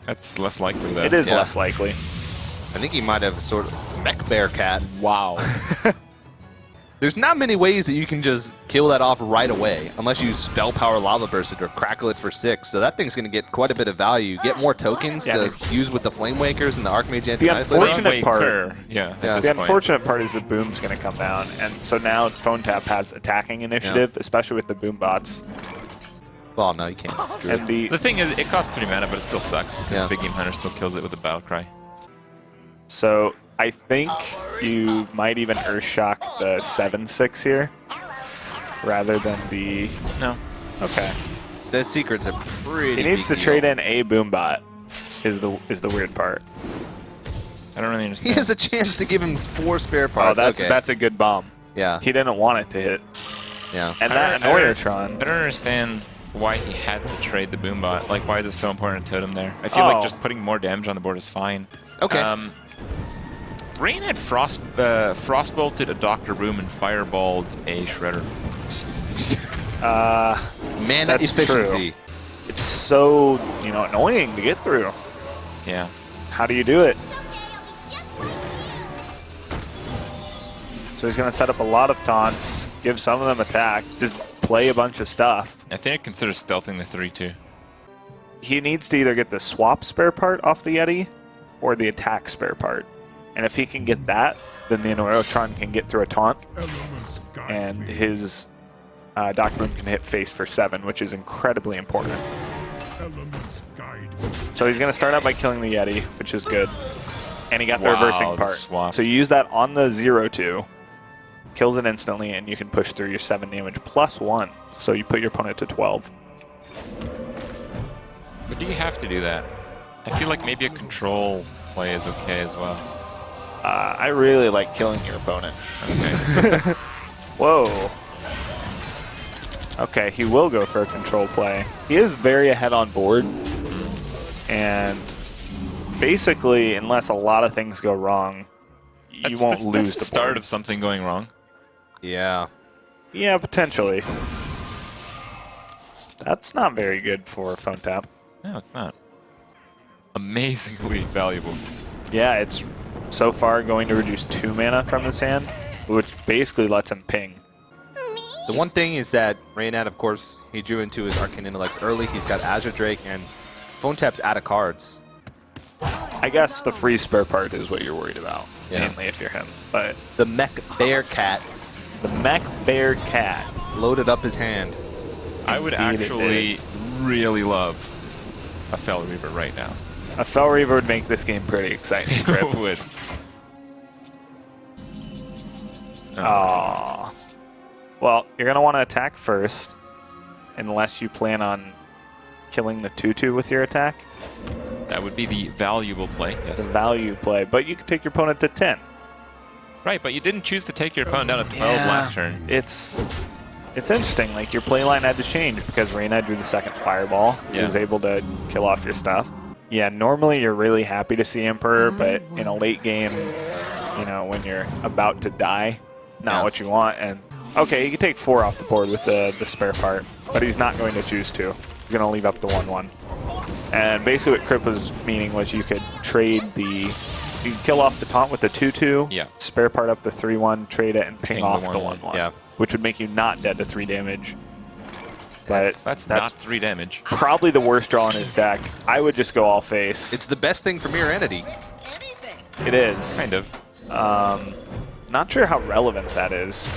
That's less likely, though. It is less likely. I think he might have sort of mech bear cat. Wow. There's not many ways that you can just kill that off right away, unless you spell power lava burst it or crackle it for 6. So that thing's going to get quite a bit of value. Get more tokens to use with the Flame Wakers and the Archmage Anti-Ice. The unfortunate part, the unfortunate part is the boom's going to come down, and so now Phonetap has attacking initiative, especially with the boom bots. Well, no, you can't. And the thing is, it costs 3 mana, but it still sucks because Big Game Hunter still kills it with a Battle Cry. So I think you might even Earthshock the 7/6 here, rather than the... No. Okay. That secret's a pretty He needs to trade in a Boombot, is the weird part. I don't really understand. He has a chance to give him 4 spare parts. Oh, that's a good bomb. Yeah. He didn't want it to hit. Yeah. And that Annoyertron... I don't understand why he had to trade the Boombot. Like, why is it so important to totem there? I feel like just putting more damage on the board is fine. Okay. Reynad frostbolted a Dr. Boom and fireballed a Shredder. Mana efficiency. True. It's so, annoying to get through. Yeah. How do you do it? So he's going to set up a lot of taunts, give some of them attack, just play a bunch of stuff. I think I consider stealthing the 3-2. He needs to either get the swap spare part off the Yeti or the attack spare part. And if he can get that, then the Annoyerotron can get through a taunt, and his Dr. Boom can hit face for 7, which is incredibly important. So he's going to start out by killing the Yeti, which is good. And he got the reversing part. So you use that on the 0-2, kills it instantly, and you can push through your 7 damage plus 1. So you put your opponent to 12. But do you have to do that? I feel like maybe a control play is okay as well. I really like killing your opponent. Okay. Whoa. Okay, he will go for a control play. He is very ahead on board. And basically, unless a lot of things go wrong, you won't lose the start board. of something going wrong. Yeah. Yeah, potentially. That's not very good for Phonetap. No, it's not. Amazingly valuable. Yeah, it's so far going to reduce 2 mana from his hand, which basically lets him ping. The one thing is that Reynad, of course, he drew into his Arcane Intellects early. He's got Azure Drake, and Phonetap's out of cards. I guess the free spare part is what you're worried about, mainly if you're him. But the Mech Bear Cat. The Mech Bear Cat. Loaded up his hand. I would actually really love a Fel Reaver right now. A Fel Reaver would make this game pretty exciting. It would. Aww. Well, you're going to want to attack first, unless you plan on killing the 2-2 with your attack. That would be the valuable play, yes. The value play, but you could take your opponent to 10. Right, but you didn't choose to take your opponent down to 12 last turn. It's interesting. Like, your play line had to change because Reynad drew the second fireball. He was able to kill off your stuff. Yeah, normally you're really happy to see Emperor, but in a late game, when you're about to die, not what you want. And okay, he can take 4 off the board with the spare part, but he's not going to choose to. He's going to leave up the 1-1. And basically what Crip was meaning was you could trade you could kill off the taunt with the 2-2, spare part up the 3-1, trade it, and ping off the 1-1. Which would make you not dead to 3 damage. But that's not 3 damage. Probably the worst draw in his deck. I would just go all face. It's the best thing for Mirror Entity. It is. Kind of. Not sure how relevant that is.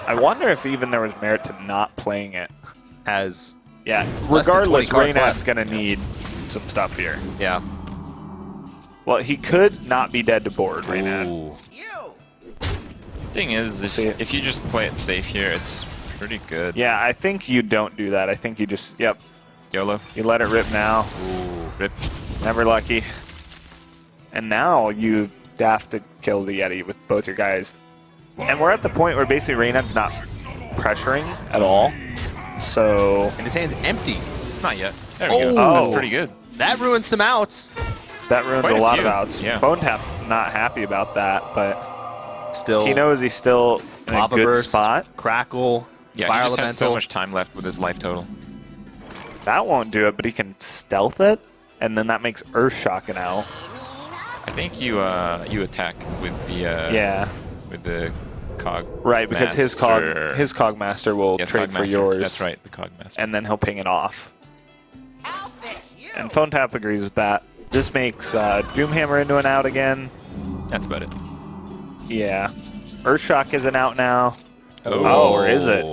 I wonder if even there was merit to not playing it. Yeah, regardless, Reynad's going to need some stuff here. Yeah. Well, he could not be dead to board, Reynad. Thing is, if you just play it safe here, it's pretty good. Yeah, I think you don't do that. I think you just, YOLO. You let it rip now. Ooh, rip. Never lucky. And now you have to kill the Yeti with both your guys. And we're at the point where basically Reynad's not pressuring at all. So... And his hand's empty. Not yet. There we go. That's pretty good. That ruins some outs. That ruins Quite a lot few. of outs. Yeah. Phonetap not happy about that, but still he knows he's still in a good burst, spot. Crackle, Yeah, Fire he just Elemental. has so much time left with his life total. That won't do it, but he can stealth it and then that makes Earthshock an L. I think you attack with the with the cog. Right, because his cog master will trade for yours. That's right, the cog master. And then he'll ping it off. And Phonetap agrees with that. This makes Doomhammer into an out again. That's about it. Yeah. Earthshock is an out now. Oh, or is it?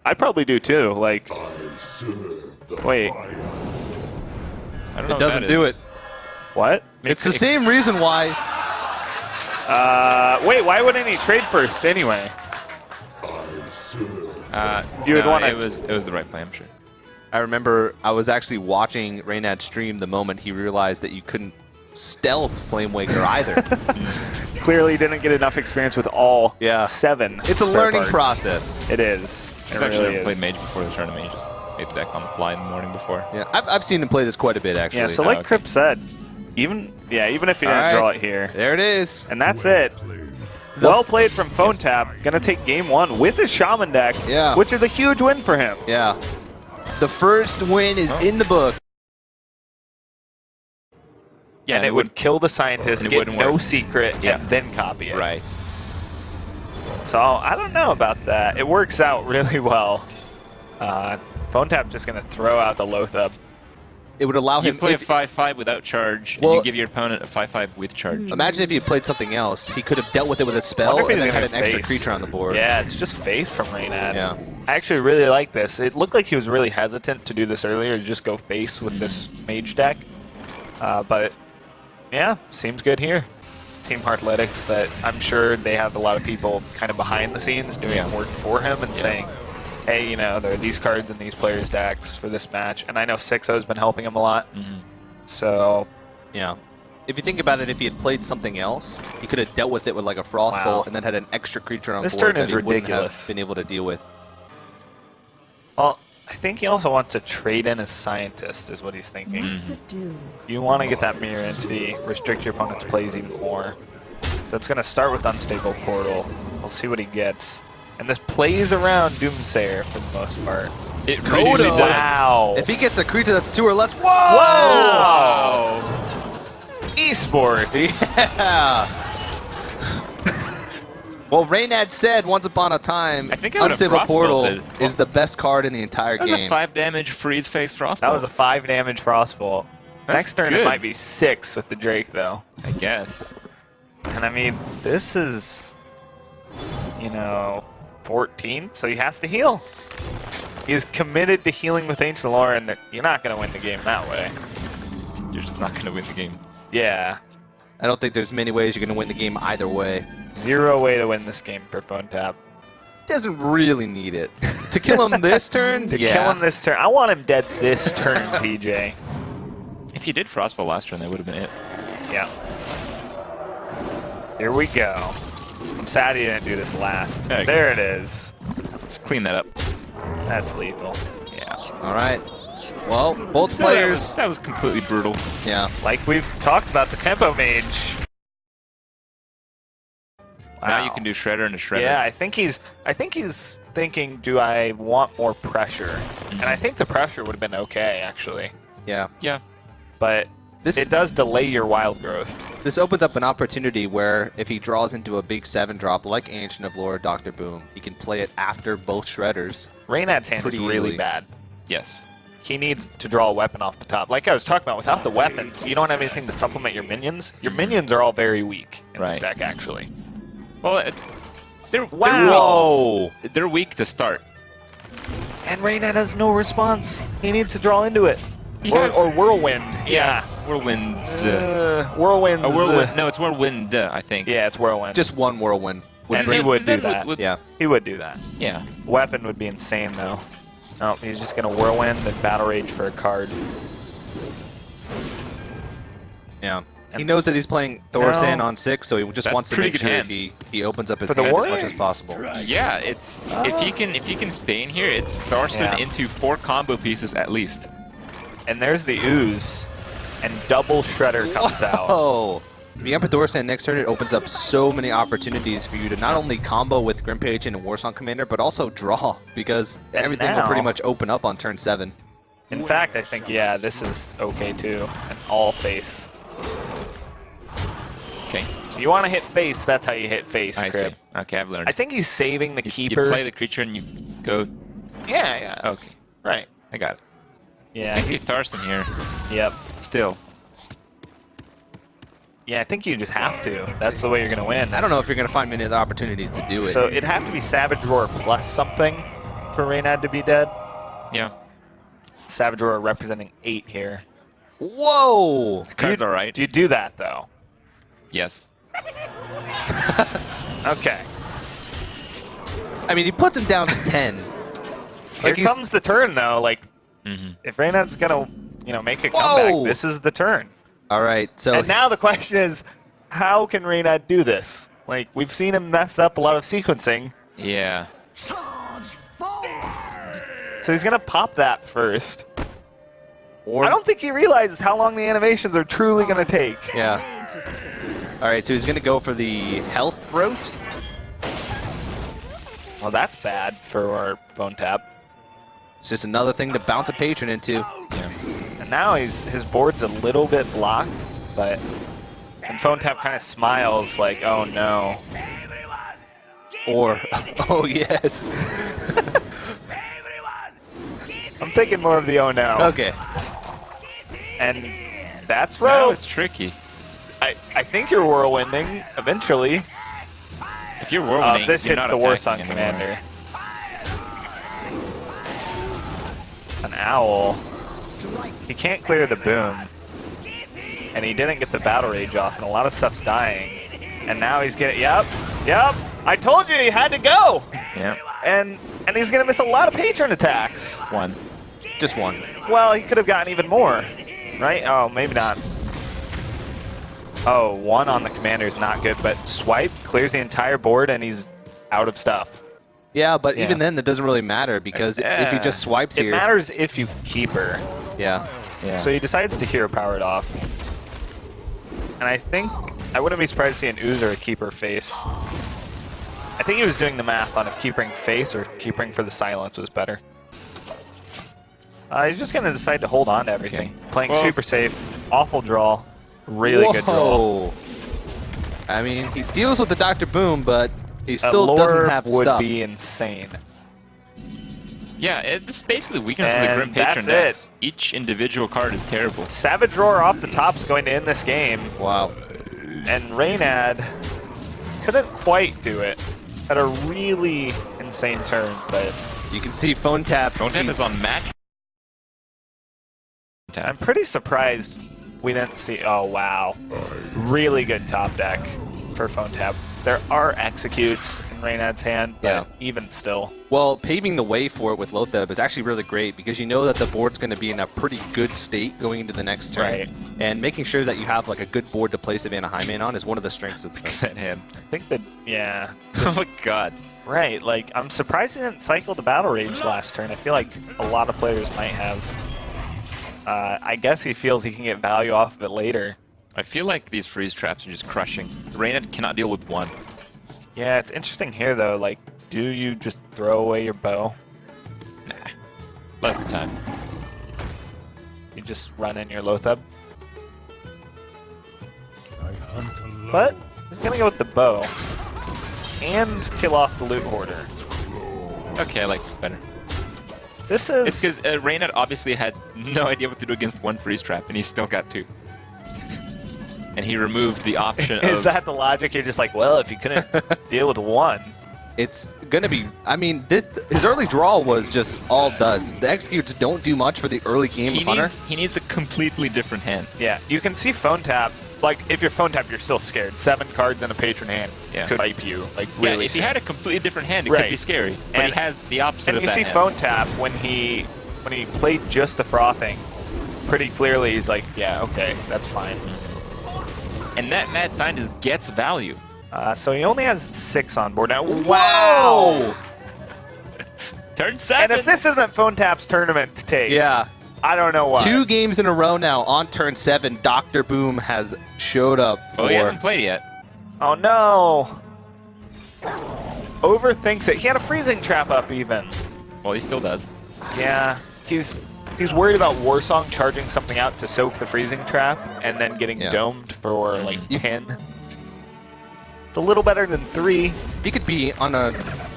I'd probably do too. Like, wait. I don't know. It doesn't do it. What? It's the same reason why. Wait, why wouldn't he trade first anyway? You would want to. It was the right play, I'm sure. I remember I was actually watching Reynad stream the moment he realized that you couldn't stealth Flamewaker either. Clearly didn't get enough experience with all 7. It's a spare learning parts. process. It is. He's actually never played Mage before the tournament. He just made the deck on the fly in the morning before. Yeah, I've seen him play this quite a bit, actually. Yeah, so like Crip said, even if he didn't draw it here. There it is. And that's it. Well played from Phonetap. Gonna take game 1 with his Shaman deck, which is a huge win for him. Yeah. The first win is in the book. Yeah, and it would kill the scientist, get no secret, and then copy it. Right. So I don't know about that. It works out really well. Phonetap just gonna throw out the Lothab. It would allow him to play a 5/5 without charge, and you give your opponent a 5/5 with charge. Imagine if he had played something else. He could have dealt with it with a spell and then had an extra creature on the board. Yeah, it's just face from Reynad. Yeah. I actually really like this. It looked like he was really hesitant to do this earlier, to just go face with this mage deck. But yeah, seems good here. Team Hearthletics, that I'm sure they have a lot of people kind of behind the scenes doing work for him and saying, hey, you know, there are these cards in these players' decks for this match. And I know 6-0's been helping him a lot. So, yeah. If you think about it, if he had played something else, he could have dealt with it with like a Frostbolt and then had an extra creature on this board turn is that he ridiculous. wouldn't have been able to deal with. Well, I think he also wants to trade in a scientist, is what he's thinking. You want to get that mirror entity, restrict your opponent's plays even more. So it's going to start with Unstable Portal. We'll see what he gets. And this plays around Doomsayer for the most part. It really does. Wow. If he gets a creature that's 2 or less, whoa! Whoa! Esports. Yeah. Well, Reynad said once upon a time, I think I Unstable Portal is the best card in the entire game. That was a 5 damage freeze face Frostbolt. That was a 5 damage Frostbolt. Next turn good. it might be 6 with the Drake, though. I guess. And I mean, this is, you know, 14, so he has to heal. He is committed to healing with Ancient Lore, and you're not going to win the game that way. You're just not going to win the game. Yeah. I don't think there's many ways you're going to win the game either way. 0 way to win this game for Phonetap. Doesn't really need it. To kill him this turn? To kill him this turn. I want him dead this turn, PJ. If you did Frostbolt last turn, that would have been it. Yeah. Here we go. I'm sad he didn't do this last. There it is. Let's clean that up. That's lethal. Yeah. All right. Well, both players. That was completely brutal. Yeah. Like we've talked about, the Tempo Mage. Wow. Now you can do Shredder and a Shredder. Yeah, I think he's thinking, do I want more pressure? And I think the pressure would have been okay, actually. Yeah. Yeah. But it does delay your wild growth. This opens up an opportunity where if he draws into a big 7-drop like Ancient of Lore, Dr. Boom, he can play it after both Shredders. Reynad's hand is really bad. Yes. He needs to draw a weapon off the top. Like I was talking about, without the weapons, you don't have anything to supplement your minions. Your minions are all very weak in this deck, actually. Well, they're weak to start. And Reynad has no response. He needs to draw into it. Or Whirlwind. Yeah. Whirlwinds. Whirlwinds. Whirlwind. No, it's Whirlwind, I think. Yeah, it's Whirlwind. Just one Whirlwind. And he would do that. Yeah. He would do that. Yeah. Weapon would be insane, though. No, he's just going to Whirlwind and Battle Rage for a card. Yeah. He knows that he's playing Thorsan on 6, so he just wants to make sure he opens up his hand as much as possible. Yeah, it's if he can stay in here, it's Thorsan into 4 combo pieces at least. And there's the Ooze, and double Shredder comes out. Oh, the Emperor Thorsan next turn, it opens up so many opportunities for you to not only combo with Grimpage and Warsong Commander, but also draw, because everything will pretty much open up on turn 7. In fact, I think, yeah, this is okay too. An all face. Okay. So you want to hit face, that's how you hit face, I Crib. see. Okay, I've learned. I think he's saving the You keeper. play the creature and you go... Yeah, yeah. Okay, Right. I got it. Yeah. I think you Tharson here. Yep. Still. Yeah, I think you just have to. That's the way you're going to win. I don't know if you're going to find many other opportunities to do it. So it'd have to be Savage Roar plus something for Reynad to be dead. Yeah. Savage Roar representing 8 here. Whoa! Card's alright. Do you do that, though? Yes. Okay. I mean, he puts him down to 10. Here he's- comes the turn, though. Like, if Reynad's going to, make a comeback, this is the turn. All right, so And now the question is, how can Reynad do this? Like, we've seen him mess up a lot of sequencing. Yeah. So he's going to pop that first. or I don't think he realizes how long the animations are truly going to take. yeah. All right, so he's going to go for the health route. Well, that's bad for our Phonetap. It's just another thing to bounce a patron into. Yeah. And now his board's a little bit blocked, but and Phonetap kind of smiles like, oh no. Or, oh yes. I'm thinking more of the oh no. Okay. And that's No, right. it's tricky. I think you're whirlwinding eventually. If you're whirlwinding, This you're hits not the worst on attacking anymore. Commander. An owl. He can't clear the boom. And he didn't get the battle rage off, and a lot of stuff's dying. And now he's getting, yep. I told you he had to go. Yeah. And he's gonna miss a lot of patron attacks. One. Just one. Well, he could have gotten even more, right? Oh, maybe not. Oh, 1 on the commander is not good, but swipe clears the entire board, and he's out of stuff. Yeah, but Yeah. even then, that doesn't really matter because if he just swipes It here, matters if you keep her. yeah. Yeah. So he decides to hero power it off. And I think I wouldn't be surprised to see an ooze or a keeper face. I think he was doing the math on if keeping face or keeping for the silence was better. He's just going to decide to hold on to everything. Okay. Playing Well- super safe, awful draw, really good draw. Whoa. I mean, he deals with the Dr. Boom, but he A still lore doesn't have would stuff. be insane. Yeah, it's basically weakness of the And Grim Patron that's decks. Each individual card is terrible. Savage Roar off the top is going to end this game, Wow. and Reynad couldn't quite do it. Had a really insane turn, but You can see Phonetap. Phonetap is on match. I'm pretty surprised we didn't see. Oh wow, really good top deck for Phonetap. There are executes in Reynad's hand, but Yeah. even still, Well, paving the way for it with Lotheb is actually really great because you know that the board's going to be in a pretty good state going into the next turn. Right. And making sure that you have like a good board to place Savannah Highman on is one of the strengths of the That hand. I think that yeah, Oh my god. right. Like I'm surprised he didn't cycle the battle rage last turn. I feel like a lot of players might have. I guess he feels he can get value off of it later. I feel like these freeze traps are just crushing. Reynad cannot deal with one. Yeah, it's interesting here though. Like, do you just throw away your bow? Nah. Let the time. You just run in your Lotheb? But he's gonna go with the bow and kill off the loot hoarder. Okay, I like this better. This It's is because Reynad obviously had no idea what to do against one freeze trap, and he still got 2. And he removed the option is of... that the logic? You're just like, well, if you couldn't deal with 1, It's going to be, I mean, his early draw was just all duds. The executes don't do much for the early game he of Hunter. he needs a completely different hand. yeah, you can see Phonetap. Like, if you're Phonetap, you're still scared. 7 cards in a patron hand Yeah. could wipe you. Like, Yeah, really. if he soon. had a completely different hand, it Right. could be scary. But he And- has the opposite And of you that see hand. Phonetap when he played just the frothing, pretty clearly he's like, yeah, okay, that's fine. And that Mad Scientist gets value. So he only has 6 on board now. Wow! Turn 7! And if this isn't Phonetap's tournament to take, Yeah. I don't know why. 2 games in a row now on turn 7, Dr. Boom has showed up for... Oh, he hasn't played yet. Oh no! Overthinks it. He had a freezing trap up even. Well, he still does. Yeah, he's He's worried about Warsong charging something out to soak the freezing trap and then getting domed for like 10. It's a little better than 3. He could be on a.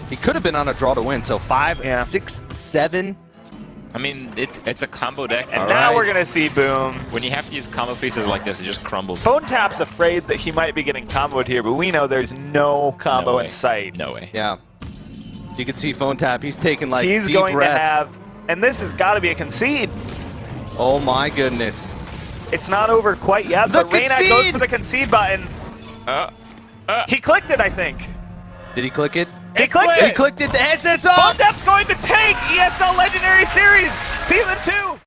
He could have been on a draw to win. So 5, 6, 7. I mean, it's a combo deck. And now we're gonna see Boom. When you have to use combo pieces like this, it just crumbles. Phonetap's afraid that he might be getting comboed here, but we know there's no combo in sight. No way. Yeah. You can see Phonetap. He's taking like He's deep going breaths. to have, and this has got to be a concede. Oh my goodness. It's not over quite yet, but Reynad goes for the concede button. He clicked it, I think. Did he click it? He clicked it. He clicked it. The headset's off. Phonetap's going to take ESL Legendary Series Season 2.